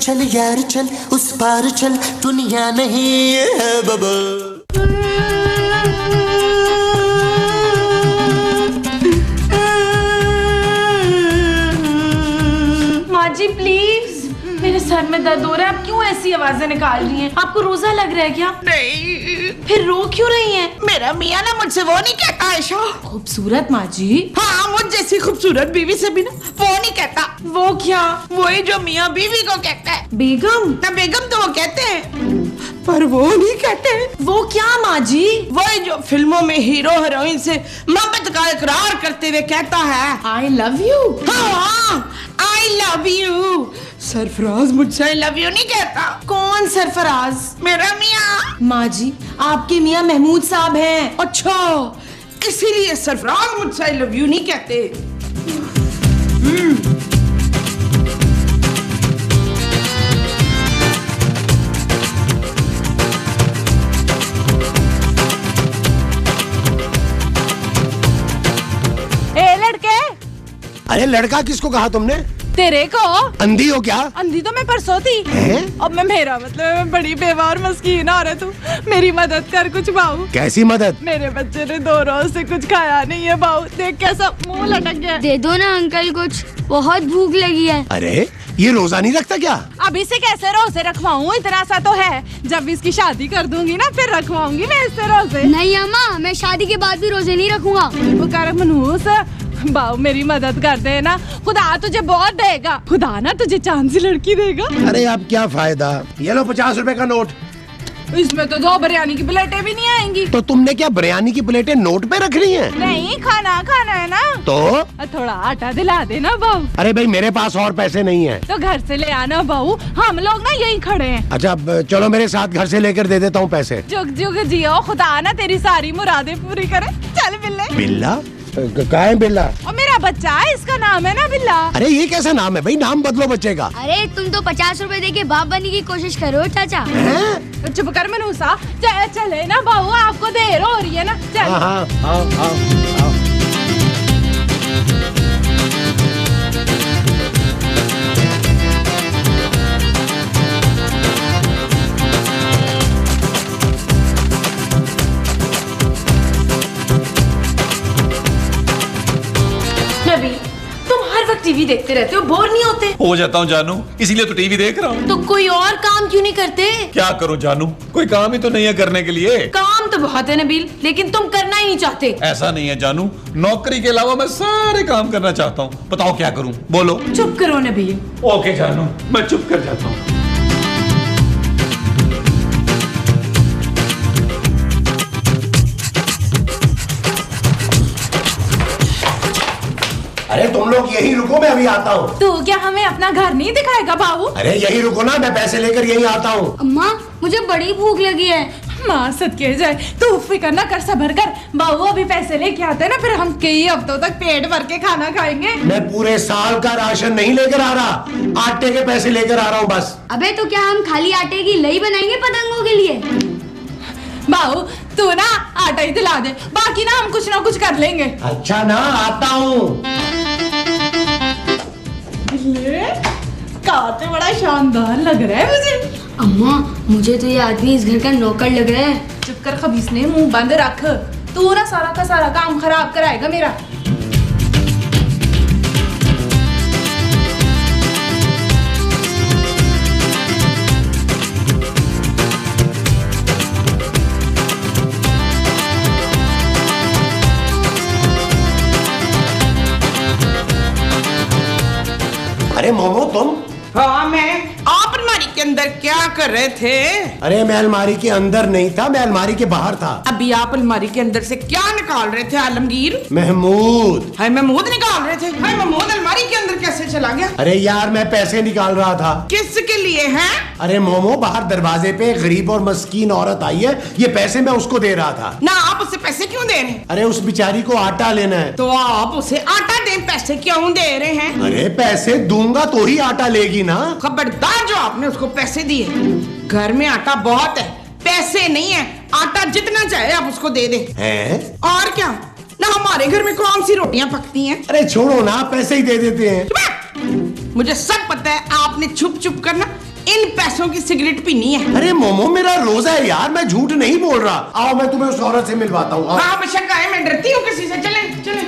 चल यार चल, उस पार चल, दुनिया नहीं है बबल। माँ जी प्लीज, मेरे सर में दर्द हो रहा है। आप क्यों ऐसी आवाजें निकाल रही हैं? आपको रोजा लग रहा है क्या? नहीं। फिर रो क्यों रही हैं? मेरा मियाँ ना मुझसे वो नहीं कहता आयशा। खूबसूरत माँ जी। हाँ, मुझ जैसी खूबसूरत बीवी से भी ना वो नहीं कहता। वो क्या? वही जो मियाँ बीवी को कहता है। बेगम? ना बेगम तो वो कहते हैं, पर वो नहीं कहते। वो क्या माँ जी? वही जो फिल्मों में हीरो हीरोइन से मोहब्बत का इकरार करते हुए कहता है आई लव यू। हाँ, आई लव यू। सरफराज मुझसे आई लव यू नहीं कहता। कौन सरफराज? मेरा मियाँ। माँ जी आपके मियाँ महमूद साहब हैं। अच्छा, इसीलिए सरफराज मुझसे आई लव यू नहीं कहते। ए लड़के, अरे लड़का किसको कहा तुमने? तेरे को। अंधी हो क्या? अंधी तो मैं परसों थी। अब मेरा मतलब मैं बड़ी बेवा और मस्कीन औरत हूँ। मेरी मदद कर कुछ बाऊ। कैसी मदद? मेरे बच्चे ने 2 रोज से कुछ खाया नहीं है बाऊ। देख कैसा मुंह लटक गया। दे दो ना अंकल, कुछ बहुत भूख लगी है। अरे ये रोजा नहीं रखता क्या? अब इसे कैसे रोजे रखवाऊँ? इतना सा तो है, जब इसकी शादी कर दूंगी ना फिर रखवाऊंगी मैं इससे रोजे। नहीं अम्मा, मैं शादी के बाद भी रोजे नहीं रखूंगा। पुकार मनहूस बाऊ, मेरी मदद कर दे ना, खुदा तुझे बहुत देगा। खुदा ना तुझे चांद सी लड़की देगा। अरे अब क्या फायदा? ये लो 50 रुपए का नोट। इसमें तो 2 बिरयानी की प्लेटें भी नहीं आएंगी। तो तुमने क्या बिरयानी की प्लेटें नोट पे रख रही हैं? नहीं, खाना खाना है ना। तो थोड़ा आटा दिला देना बहू। अरे भाई मेरे पास और पैसे नहीं हैं। तो घर से ले आना बहू, हम लोग ना यहीं खड़े हैं। अच्छा अब चलो मेरे साथ घर से लेकर दे देता हूँ पैसे। जुग जुग जियो, खुदा ना तेरी सारी मुरादें पूरी करे। चल बिल्ले। बिल्ला? कहाँ है बिल्ला? और मेरा बच्चा है, इसका नाम है ना बिल्ला। अरे ये कैसा नाम है भाई? नाम बदलो बच्चे का। अरे तुम तो 50 रुपए दे के बाप बनने की कोशिश करो चाचा। चुप कर मनूसा, चले ना बहू, आपको देर हो रही है ना। चल। हाँ, आओ। नबी, तुम हर वक्त टीवी देखते रहते हो, बोर नहीं होते? हो जाता हूँ जानू, इसीलिए तो टीवी देख रहा हूँ। तो कोई और काम क्यों नहीं करते? क्या करूँ जानू, कोई काम ही तो नहीं है करने के लिए। काम तो बहुत है नबील, लेकिन तुम करना ही नहीं चाहते। ऐसा नहीं है जानू, नौकरी के अलावा मैं सारे काम करना चाहता हूँ। बताओ क्या करूँ, बोलो। चुप करो नबील। ओके जानू, मैं चुप कर जाता हूँ। अरे तुम लोग यही रुको, मैं अभी आता हूँ। तू क्या हमें अपना घर नहीं दिखाएगा बाबू? अरे यही रुको ना, मैं पैसे लेकर यही आता हूँ। अम्मा मुझे बड़ी भूख लगी है। माँ सदके जाए, तू फिक्र ना कर, सब्र कर बाबू। अभी पैसे लेके आते ना, फिर हम कई हफ्तों तक पेट भर के खाना खाएंगे। मैं पूरे साल का राशन नहीं लेकर आ रहा, आटे के पैसे लेकर आ रहा हूँ बस। अबे तो क्या हम खाली आटे की लई बनाएंगे पतंगों के लिए? बाबू तू ना आटा ही दिला दे, बाकी ना हम कुछ ना कुछ कर लेंगे। अच्छा ना, आता हूँ। काते बड़ा शानदार लग रहा है मुझे। अम्मा मुझे तो ये आदमी इस घर का नौकर लग रहा है। चुप कर खबीस ने, मुंह बंद रख। तू ना सारा का सारा काम खराब कराएगा मेरा। अरे मोमो तुम? हाँ मैं। आप अलमारी के अंदर क्या कर रहे थे? अरे मैं अलमारी के अंदर नहीं था, मैं अलमारी के बाहर था। अभी आप अलमारी के अंदर से क्या निकाल रहे थे आलमगीर? महमूद। हाय महमूद निकाल रहे थे? हाय महमूद अलमारी के अंदर कैसे चला गया? अरे यार मैं पैसे निकाल रहा था। किसके लिए हैं? अरे मोमो, बाहर दरवाजे पे गरीब और मस्कीन औरत आई है, ये पैसे मैं उसको दे रहा था। ना आप उसे पैसे क्यों दे रहे हैं? अरे उस बेचारी को आटा लेना है। तो आप उसे आटा दें, पैसे क्यों दे रहे हैं? अरे पैसे दूंगा तो ही आटा लेगी ना। खबरदार जो आपने उसको पैसे दिए। घर में आटा बहुत है, पैसे नहीं है। आटा जितना चाहे आप उसको दे दे। हैं? और क्या ना, हमारे घर में कौन सी रोटियां पकती हैं? अरे छोड़ो ना, पैसे ही दे देते हैं। मुझे सब पता है, आपने छुप छुप कर ना इन पैसों की सिगरेट पीनी है। अरे मोमो मेरा रोजा है यार, मैं झूठ नहीं बोल रहा। आओ मैं तुम्हें उस औरत से मिलवाता हूँ। हाँ बेशक आए, मैं डरती हूँ किसी से। चले चले।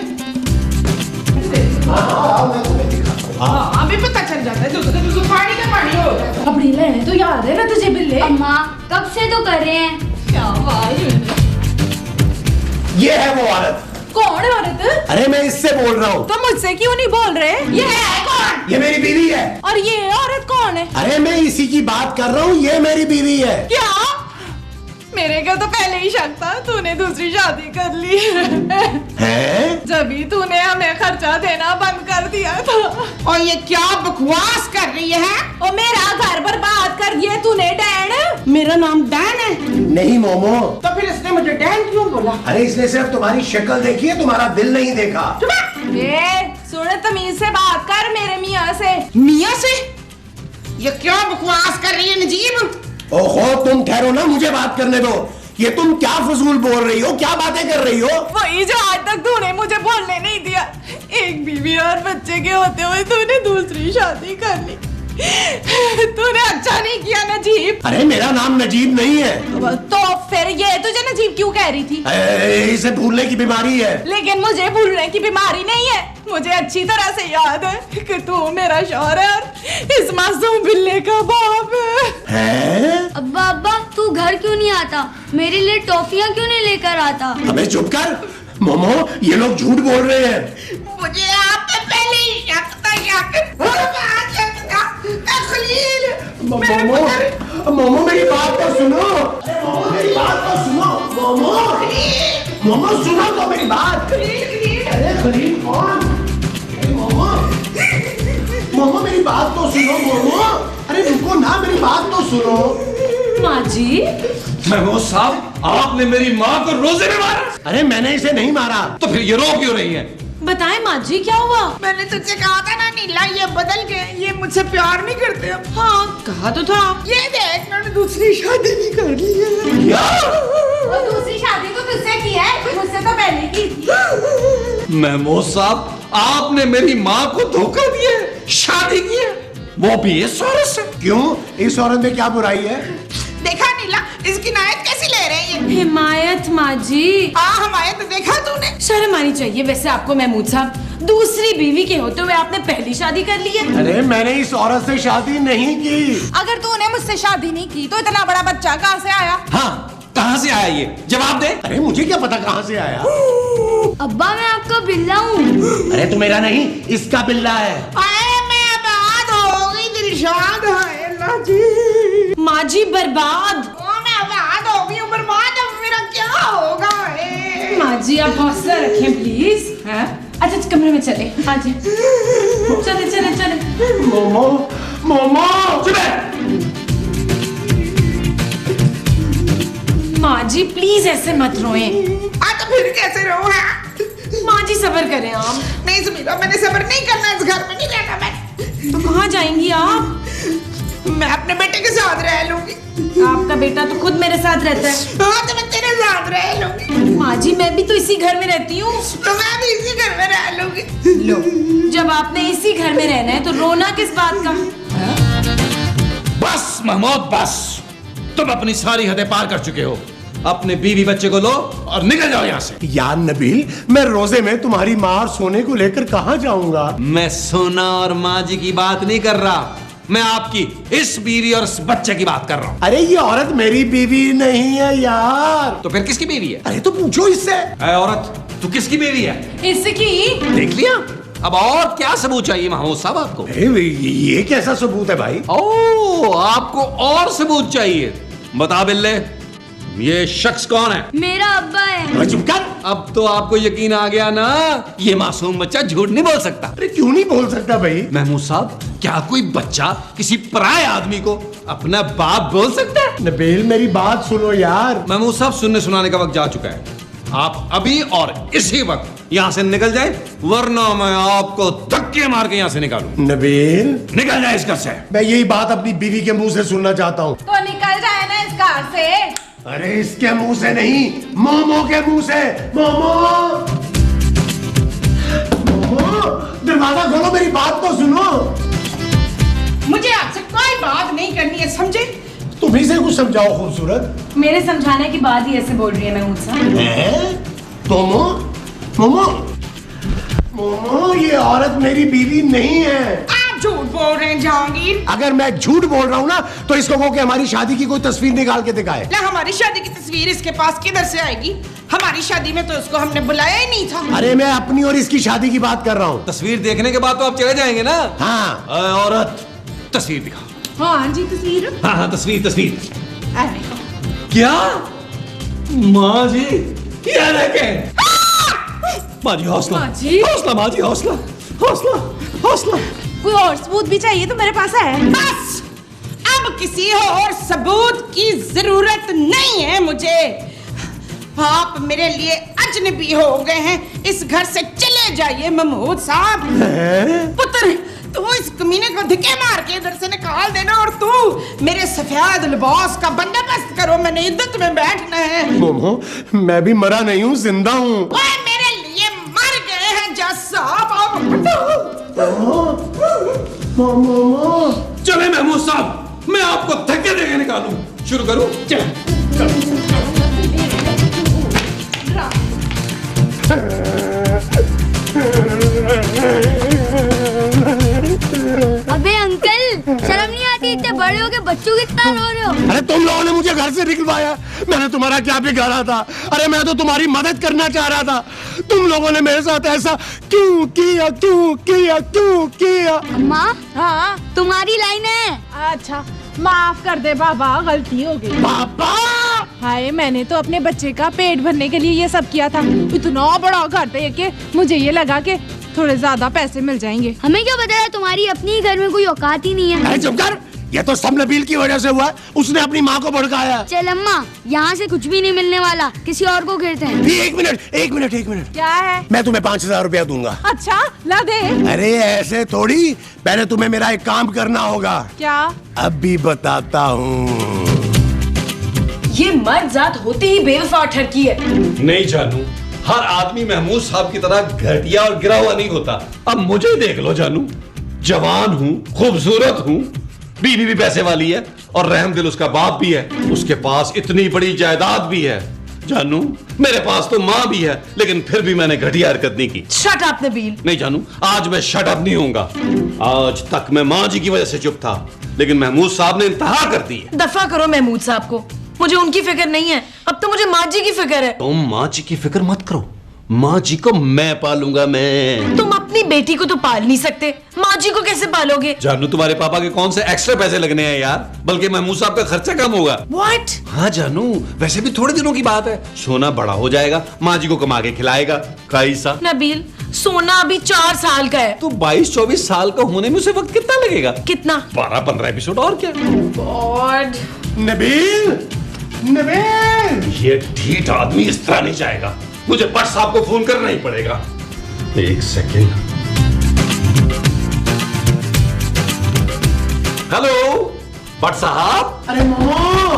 हाँ अभी पता चल जाता है। तो पानी का पानी हो जाता है। कपड़े लेने तो याद है ना तुझे बिल्ले? अम्मा कब से तो कर रहे हैं। क्या बात। ये है वो औरत। कौन है औरत? अरे मैं इससे बोल रहा हूँ। तो मुझसे क्यों नहीं बोल रहे? ये है कौन? ये मेरी बीवी है। और ये औरत कौन है? अरे मैं इसी की बात कर रहा हूँ, ये मेरी बीवी है। क्या? मेरे को तो पहले ही शक था तूने दूसरी शादी कर ली हैं? जब ही तूने हमें खर्चा देना बंद कर दिया था। और ये क्या बकवास कर रही है? और मेरा घर बर्बाद कर दिया तूने डैन। मेरा नाम डैन है। नहीं मोमो। तो फिर इसने मुझे डैन क्यों बोला? अरे इसने सिर्फ तुम्हारी शक्ल देखी है, तुम्हारा दिल नहीं देखा। ए, सुन तमीज से बात कर मेरे मियाँ से। मियाँ से? ये क्या बकवास कर रही है नजीब? ओहो तुम ठहरो ना, मुझे बात करने दो। ये तुम क्या फजूल बोल रही हो, क्या बातें कर रही हो? वही जो आज तक तूने मुझे बोलने नहीं दिया। एक बीवी और बच्चे के होते हुए तूने दूसरी शादी कर ली। तूने अच्छा नहीं किया नजीब। अरे मेरा नाम नजीब नहीं है। तो फिर ये तुझे नजीब क्यों कह रही थी? इसे भूलने की बीमारी है। लेकिन मुझे भूलने की बीमारी नहीं है। मुझे अच्छी तरह से याद है कि तू मेरा शौहर है और इस मासूम बिल्ले का बाप है। अब्बा अब्बा तू घर क्यों नहीं आता? मेरे लिए टॉफियाँ क्यों नहीं लेकर आता? अबे चुप कर मोमो, ये लोग झूठ बोल रहे हैं। मुझे आप पे पहले ही शक था। खलील मोमो मेरी बात तो सुनो। मोमो मेरी बात तो सुनो। मोमो सुनो तो मेरी बात। अरे खलील कौन? मोमो मेरी बात तो सुनो। मोमो अरे रुको ना, मेरी बात तो सुनो। माँ जी महमूद साहब, आपने मेरी माँ को रोजे में मारा। अरे मैंने इसे नहीं मारा। तो फिर ये रो क्यों रही है? बताएं माँ जी क्या हुआ? मैंने तुझसे कहा था ना नीला, ये बदल गए, ये मुझसे प्यार नहीं करते। हाँ कहा तो था। ये देख मैंने दूसरी शादी भी कर ली है। और दूसरी शादी तो तुझसे की है, मुझसे तो पहले की थी। महमूद साहब, आपने मेरी माँ को धोखा दिया, शादी की है, वो भी इस औरत से। क्यों? इस औरत में क्या बुराई है? देखा नीला, इसकी नायत कैसी ले रहे हैं? हिमायत माँ जी। हाँ हमायत देखा तूने? शर्म आनी चाहिए वैसे आपको महमूद साहब। दूसरी बीवी के होते हुए आपने पहली शादी कर ली है। अरे मैंने इस औरत से शादी नहीं की। अगर तूने मुझसे शादी नहीं की तो इतना बड़ा बच्चा कहाँ से आया? हाँ, कहाँ से आया ये? जवाब दे। अरे मुझे क्या पता कहाँ से आया। अब्बा मैं आपका बिल्ला हूँ। अरे तू मेरा नहीं, इसका बिल्ला है। आए मैं आबाद हो गई, दिलशाद है अल्लाह जी। माँ जी बर्बाद। मैं आबाद हो गई, बर्बाद अब मेरा क्या होगा? माँ जी आप हौसला रखें प्लीज। अच्छा कमरे में चले। हाँ जी चले चले चले। मोमो मोमो माँ जी प्लीज ऐसे मत रोएं। तो फिर कैसे रहूँ? माँ जी सब्र करें आप। नहीं सुमीरा, मैंने सब्र नहीं करना, इस घर में नहीं रहना मैं। तो कहाँ जाएंगी आप? मैं अपने बेटे के साथ रह लूंगी। आपका बेटा तो खुद मेरे साथ रहता है। हाँ तो मैं तेरे साथ रह लूंगी। माँ जी मैं भी तो इसी घर में रहती हूँ। तो मैं भी इसी घर में रह लूंगी। लो जब आपने इसी घर में रहना है तो रोना किस बात का? बस महमूद बस, तुम अपनी सारी हदें पार कर चुके हो। अपने बीवी बच्चे को लो और निकल जाओ यहाँ से। यार नबील, मैं रोजे में तुम्हारी माँ और सोने को लेकर कहाँ जाऊंगा? मैं सोना और माँ जी की बात नहीं कर रहा, मैं आपकी इस बीवी और इस बच्चे की बात कर रहा हूँ। अरे ये औरत मेरी बीवी नहीं है यार। तो फिर किसकी बीवी है? अरे तो पूछो इससे। ऐ औरत, तू किसकी बीवी है? इसकी। देख लिया? अब और क्या सबूत चाहिए महमूद साहब आपको? अरे ये कैसा सबूत है भाई? ओ, आपको और सबूत चाहिए? बता बिल्ले, ये शख्स कौन है? मेरा अब्बा है। अरे चुप कर। अब तो आपको यकीन आ गया ना, ये मासूम बच्चा झूठ नहीं बोल सकता। अरे क्यों नहीं बोल सकता भाई? महमूद साहब, क्या कोई बच्चा किसी पराये आदमी को अपना बाप बोल सकता है? नबील मेरी बात सुनो यार। महमूद साहब, सुनने सुनाने का वक्त जा चुका है। आप अभी और इसी वक्त यहाँ से निकल जाए, वरना मैं आपको धक्के मार के यहाँ से निकालूं। नबील निकल जाए इस घर से। मैं यही बात अपनी बीवी के मुंह से सुनना चाहता हूँ। तो निकल जाए ना इस घर से। अरे इसके मुंह से नहीं, मोमो के मुंह से। मोमो मोमो दरवाजा खोलो, मेरी बात तो सुनो। मुझे आपसे कोई बात नहीं करनी लिए, समझे? तुम ही से कुछ समझाओ खूबसूरत। मेरे समझाने के बाद ही ऐसे बोल रही है महमूद साहब। मोमो मोमो मोमो, ये औरत मेरी बीवी नहीं है। आप झूठ बोल रहे हैं जहांगीर। अगर मैं झूठ बोल रहा हूँ ना तो इसको कहो कि हमारी शादी की कोई तस्वीर निकाल के दिखाए। ना, हमारी शादी की तस्वीर इसके पास किधर से आएगी? हमारी शादी में तो उसको हमने बुलाया ही नहीं था। अरे मैं अपनी और इसकी शादी की बात कर रहा हूँ। तस्वीर देखने के बाद तो आप चले जाएंगे ना। हाँ, औरत तस्वीर दिखाओ। हाँ जी, तस्वीर। हाँ तस्वीर तस्वीर। अरे क्या माँ जी, ये देखें। माँ जी हौसला, हौसला माँ जी, हौसला हौसला हौसला। कोई और सबूत भी चाहिए तो मेरे पास है। बस, अब किसी और सबूत की जरूरत नहीं है मुझे। आप मेरे लिए अजनबी हो गए हैं। इस घर से चले जाइए महमूद साहब। पुत्र, तू इस कमीने को धिक्के मार के इधर से निकाल देना, और तू मेरे सफेद लिबास का बंदोबस्त करो। मैंने इद्दत में बैठना है। मोमो, मैं भी मरा नहीं हूँ, जिंदा हूँ। ओए, मेरे लिए मर गए हैं जज साहब। चले महमूद साहब, मैं आपको धक्के देके निकालूं। शुरू करूं? चल। अबे अंकल, शर्म नहीं आती? इतने बड़े हो के बच्चों की तरह रो रहे हो। अरे तुम लोगों ने मुझे घर से निकलवाया, मैंने तुम्हारा क्या बिगाड़ा था? अरे मैं तो तुम्हारी मदद करना चाह रहा था। तुम लोगों ने मेरे साथ ऐसा क्यों किया, क्यों किया, क्यों किया? अम्मा, हाँ, तुम्हारी लाइन है। अच्छा माफ कर दे बाबा, गलती हो गई। पापा, हाय, मैंने तो अपने बच्चे का पेट भरने के लिए ये सब किया था। इतना बड़ा घर देख के मुझे ये लगा कि थोड़े ज्यादा पैसे मिल जाएंगे। हमें क्या पता है, तुम्हारी अपनी ही घर में कोई औकात ही नहीं है। अरे चुप कर, ये तो सब नबील की वजह से हुआ। उसने अपनी माँ को भड़काया। चल अम्मा, यहाँ से कुछ भी नहीं मिलने वाला, किसी और को घेरते हैं। एक मिनट, एक मिनट, एक मिनट। क्या है? मैं तुम्हें 5,000 रुपया दूंगा। अच्छा, ला दे। अरे ऐसे थोड़ी, पहले तुम्हें मेरा एक काम करना होगा। क्या? अभी बताता हूँ। ये मर्द जात होती ही बेवफा ठरकी है। नहीं जानू, हर आदमी महमूद साहब की तरह घटिया और गिरा हुआ नहीं होता। अब मुझे देख लो जानू, जवान हूँ, खूबसूरत हूँ, बीवी भी पैसे वाली है और रहमदिल उसका बाप भी है। उसके पास इतनी बड़ी जायदाद भी है। जानू, मेरे पास तो माँ भी है, लेकिन फिर भी मैंने घटिया हरकत नहीं की। Shut up Nabeel. नहीं जानू, आज मैं शट अप नहीं होऊंगा। आज तक मैं माँ जी की वजह से चुप था, लेकिन महमूद साहब ने इंतहा कर दी है। दफा करो महमूद साहब को, मुझे उनकी फिक्र नहीं है, अब तो मुझे माँ जी की फिक्र है। तुम माँ जी की फिक्र मत करो, माँ जी को मैं पालूंगा। मैं तुम अपनी बेटी को तो पाल नहीं सकते, माँ जी को कैसे पालोगे? जानू, तुम्हारे पापा के कौन से एक्स्ट्रा पैसे लगने हैं यार, बल्कि महमूद साहब का खर्चा कम होगा। What? हाँ जानू, वैसे भी थोड़े दिनों की बात है, सोना बड़ा हो जाएगा, माँ जी को कमा के खिलाएगा। कैसा? नबील, सोना अभी 4 साल का है। तो 22-24 साल का होने में उसे वक्त कितना लगेगा? कितना? 12-15 एपिसोड और क्या। गॉड। नबील, नबील, ये ढीठ आदमी इस तरह नहीं जाएगा, मुझे भट्ट साहब को फोन करना ही पड़ेगा। एक सेकेंड। हेलो भट्ट साहब। अरे मोमो,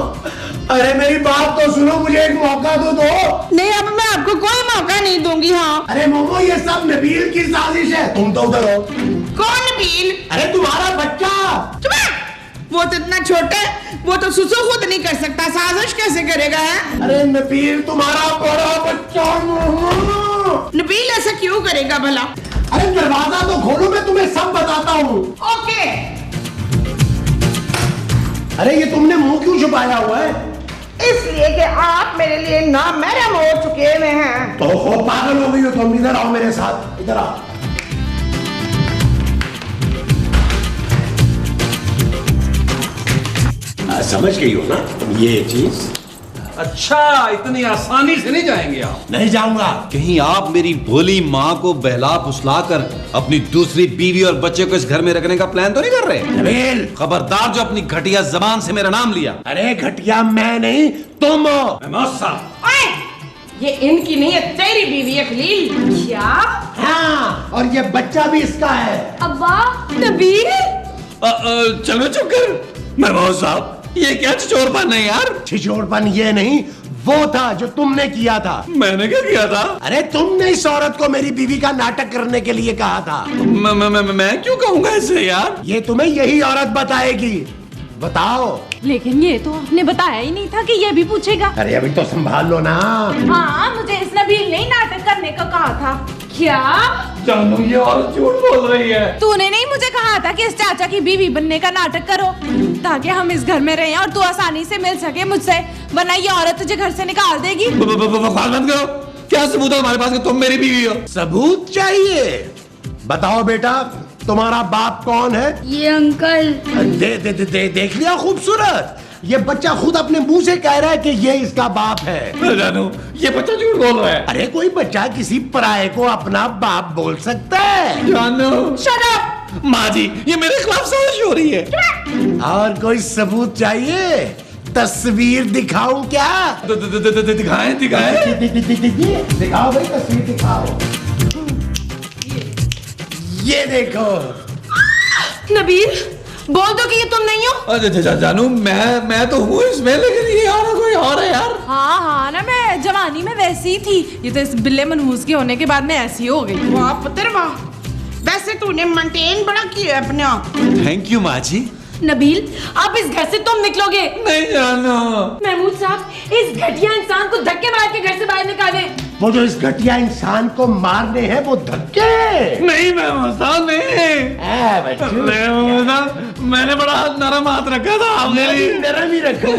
अरे मेरी बात तो सुनो, मुझे एक मौका तो दो। नहीं, अब मैं आपको कोई मौका नहीं दूंगी। हाँ, अरे मोमो, ये सब नबील की साजिश है। तुम तो उधर हो। कौन नबील? अरे तुम्हारा बच्चा। चुप है। वो तो इतना छोटा है, वो तो सुसु खुद नहीं कर सकता, साजिश कैसे करेगा? है? अरे नबील, तुम्हारा बड़ा बच्चा। मोमो, नबील ऐसा क्यों करेगा भला? अरे दरवाजा तो खोलो, मैं तुम्हें सब बताता हूँ। ओके। अरे ये तुमने मुंह क्यों छुपाया हुआ है? इसलिए कि आप मेरे लिए नामहरम हो चुके हुए हैं। तो हो, पागल हो गई हो तुम। इधर आओ मेरे साथ, इधर आओ। समझ गई हो ना ये चीज? अच्छा, इतनी आसानी से नहीं जाएंगे आप। नहीं जाऊंगा। कहीं आप मेरी भोली माँ को बहला फुसला कर अपनी दूसरी बीवी और बच्चे को इस घर में रखने का प्लान तो नहीं कर रहे? नबील, खबरदार जो अपनी घटिया जबान से मेरा नाम लिया। अरे घटिया मैं नहीं, तुम हो। ओए, ये इनकी नहीं है, तेरी बीवी है खलील। क्या? हाँ, और ये बच्चा भी इसका है। अब्बा, नबील? चलो चुप कर। महमूद साहब, ये क्या छिछोरपन है यार? छिछोरपन ये नहीं, वो था जो तुमने किया था। मैंने क्या किया था? अरे तुमने इस औरत को मेरी बीवी का नाटक करने के लिए कहा था। मैं क्यों कहूंगा ऐसे यार? ये तुम्हें यही औरत बताएगी। बताओ। लेकिन ये तो आपने बताया ही नहीं था कि ये भी पूछेगा। अरे अभी तो संभाल लो ना। हाँ, मुझे इस नबील ने ही नाटक करने को कहा था। क्या? जानू ये और झूठ बोल रही है। तूने नहीं मुझे कहा था कि इस चाचा की बीवी बनने का नाटक करो ताकि हम इस घर में रहें और तू आसानी से मिल सके मुझसे, वरना ये औरत तुझे घर से निकाल देगी। बकवास बंद करो। क्या सबूत है तुम्हारे पास कि तुम मेरी बीवी हो? सबूत चाहिए? बताओ बेटा, तुम्हारा बाप कौन है? ये अंकल। देख लिया खूबसूरत, ये बच्चा खुद अपने मुंह से कह रहा है कि ये इसका बाप है। जानू ये बच्चा झूठ बोल रहा है। अरे कोई बच्चा किसी पराये को अपना बाप बोल सकता है? जानू Shut up! माँ जी ये मेरे खिलाफ साजिश हो रही है। और कोई सबूत चाहिए? तस्वीर दिखाऊं क्या? दिखाएं दिखाएं। दिखाओ भाई, तस्वीर दिखाओ। ये देखो। नबील, बोल दो कि ये तुम नहीं हो। जानू मैं तो हूँ इसमें, लेकिन ये और कोई और है यार। हाँ ना, मैं जवानी में वैसी ही थी, ये तो इस बिल्ले मनहूस के होने के बाद में ऐसी हो गई। वाह पुत्र वाह, वैसे तूने मेंटेन बड़ा किया है अपने आप। थैंक यू माँ जी। नबील, अब इस घर से तुम निकलोगे नहीं जानू। महमूद साहब, इस घटिया इंसान को धक्के मार के घर से बाहर निकाले। वो जो इस घटिया इंसान को मारने हैं वो धक्के। नहीं मैं साहब नहीं। मैंने बड़ा नरम हाथ रखा था आपने। नरम ही रखो।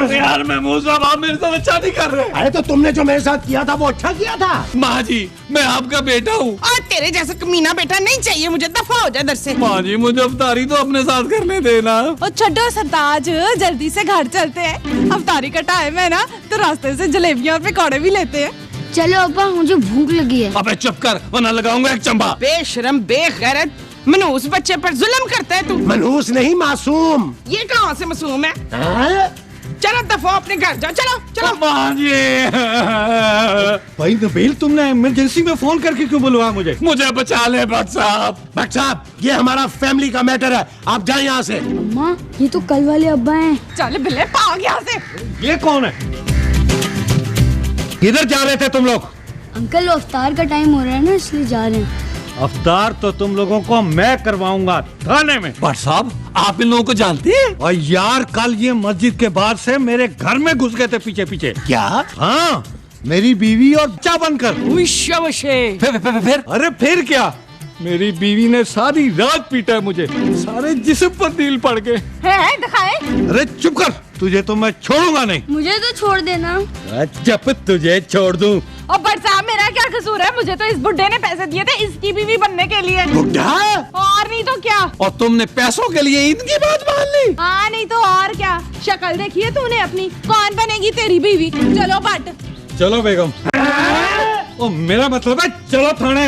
यार महमूद साहब आप मेरे साथ अच्छा नहीं कर रहे। अरे तो तुमने जो मेरे साथ किया था वो अच्छा किया था। माँ जी मैं आपका बेटा हूँ। और तेरे जैसा कमीना बेटा नहीं चाहिए मुझे, दफा हो जा इधर से। माँ जी मुझे अवतारी तो अपने साथ करने देना। और छड्डो सरताज, जल्दी से घर चलते हैं। अवतारी का टाइम है ना, तो रास्ते से जलेबियां और पकौड़े भी लेते हैं। चलो अब्बा, मुझे भूख लगी है। अबे चुप कर वरना लगाऊंगा एक चंबा। बेशरम बेगैरत मनहूस बच्चे पर जुल्म करता है तू। मनहूस नहीं, मासूम। ये कहाँ से मासूम है? हाँ? चलो दफा अपने घर जाओ, चलो चलो। माँ जी भाई नबील, तुमने इमरजेंसी में फोन करके क्यों बुलवाया मुझे बचा ले भट्ट साहब। भट्ट साहब, ये हमारा फैमिली का मैटर है, आप जाए यहाँ से। अम्मा, ये तो कल वाले अब्बा हैं। चल बिल्ले, भाग यहाँ से। ये कौन है? किधर जा रहे थे तुम लोग? अंकल, वो अफ्तार का टाइम हो रहा है ना, इसलिए जा रहे हैं। अफ्तार तो तुम लोगों को मैं करवाऊंगा थाने में। भट्ट साहब आप इन लोगों को जानते हैं? और यार कल ये मस्जिद के बाहर से मेरे घर में घुस गए थे पीछे पीछे। क्या? हाँ, मेरी बीवी और बच्चा बनकर। फिर अरे फिर क्या, मेरी बीवी ने सारी रात पीटा है मुझे, सारे जिस्म पर नील पड़ गए। है दिखाए। अरे चुप कर, तुझे तो मैं छोड़ूंगा नहीं। मुझे तो छोड़ देना। जब तुझे छोड़ दूं। और बट साहब, मेरा क्या कसूर है? मुझे तो इस बुड्ढे ने पैसे दिए थे इसकी बीवी बनने के लिए। बुड्ढा? और नहीं तो क्या। और तुमने पैसों के लिए इनकी बात मान ली? हाँ नहीं तो और क्या। शक्ल देखी है तूने अपनी, कौन बनेगी तेरी बीवी? चलो बट। चलो बेगम। ओ मेरा मतलब है चलो थाने।